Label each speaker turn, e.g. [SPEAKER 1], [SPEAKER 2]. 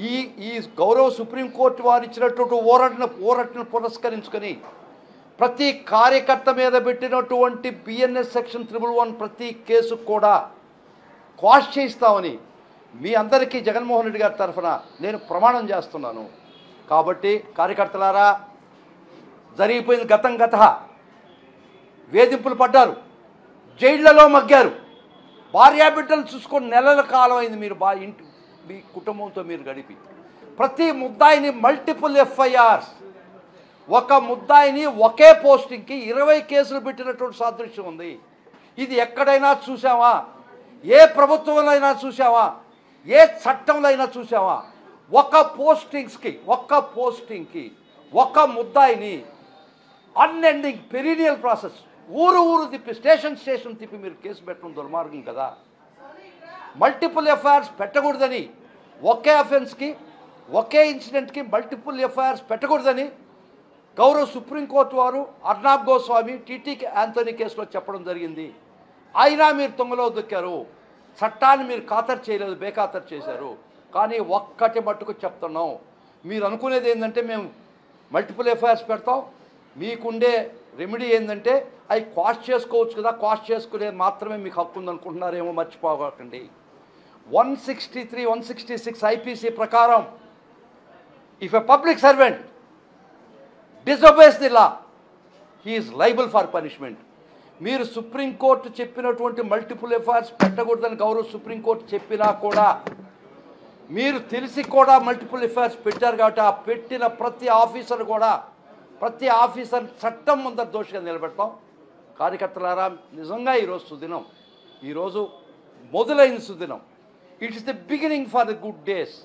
[SPEAKER 1] ఈ ఈ గౌరవ సుప్రీంకోర్టు వారు ఇచ్చినటువంటి ఓరటను పురస్కరించుకొని ప్రతి కార్యకర్త మీద పెట్టినటువంటి బిఎన్ఎస్ సెక్షన్ 111 ప్రతి కేసు కూడా క్వాష్ చేయిస్తామని మీ అందరికీ జగన్మోహన్ రెడ్డి గారి తరఫున నేను ప్రమాణం చేస్తున్నాను. కాబట్టి కార్యకర్తలారా, జరిగిపోయింది గత వేధింపులు పడ్డారు, జైళ్లలో మగ్గారు, భార్యాబిడ్డలు చూసుకొని నెలల కాలం అయింది మీరు మీ కుటుంబంతో మీరు గడిపి. ప్రతి ముద్దాయిని మల్టిపుల్ ఎఫ్ఐఆర్స్, ఒక ముద్దాయిని ఒకే పోస్టింగ్కి 20 కేసులు పెట్టినటువంటి సాదృశ్యం ఉంది. ఇది ఎక్కడైనా చూసావా? ఏ ప్రభుత్వంలో అయినా చూసావా? ఏ చట్టంలో అయినా చూసావా? ఒక పోస్టింగ్కి ఒక ముద్దాయిని అన్ఎండింగ్ పెరీనియల్ ప్రాసెస్, ఊరు తిప్పి స్టేషన్ తిప్పి మీరు కేసు పెట్టడం దుర్మార్గం కదా. మల్టిపుల్ ఎఫ్ఐఆర్స్ పెట్టకూడదని, ఒకే అఫెన్స్కి ఒకే ఇన్సిడెంట్కి మల్టిపుల్ ఎఫ్ఐఆర్స్ పెట్టకూడదని గౌరవ సుప్రీంకోర్టు వారు అర్నాబ్ గోస్వామి, టీటీకి యాంథోనీ కేసులో చెప్పడం జరిగింది. అయినా మీరు తొంగలో దొక్కారు, చట్టాన్ని మీరు ఖాతరు చేయలేదు, బేఖాతరు చేశారు. కానీ ఒక్కటి మట్టుకు చెప్తున్నాం, మీరు అనుకునేది ఏంటంటే మేము మల్టిపుల్ ఎఫ్ఐఆర్స్ పెడతాం, మీకుండే రెమెడీ ఏంటంటే అవి క్వాష్ చేసుకోవచ్చు కదా, క్వాష్ చేసుకునేది మాత్రమే మీకు హక్కు ఉందనుకుంటున్నారేమో, మర్చిపోకండి. 163, 166 ఐపీసీ ప్రకారం if a public servant disobeys the law, he is liable for punishment. మీరు సుప్రీంకోర్టు చెప్పినటువంటి మల్టిపుల్ ఎఫ్ఐఆర్స్ పెట్టకూడదని గౌరవ సుప్రీంకోర్టు చెప్పినా కూడా మీరు తెలిసి కూడా మల్టిపుల్ ఎఫ్ఐఆర్స్ పెట్టారు. కాబట్టి ఆ పెట్టిన ప్రతి ఆఫీసర్ చట్టం ముందర దోషిగా నిలబెడతాం. కార్యకర్తలారా, నిజంగా ఈరోజు సుదినం, ఈరోజు మొదలైన సుదినం. It is the beginning for the good days.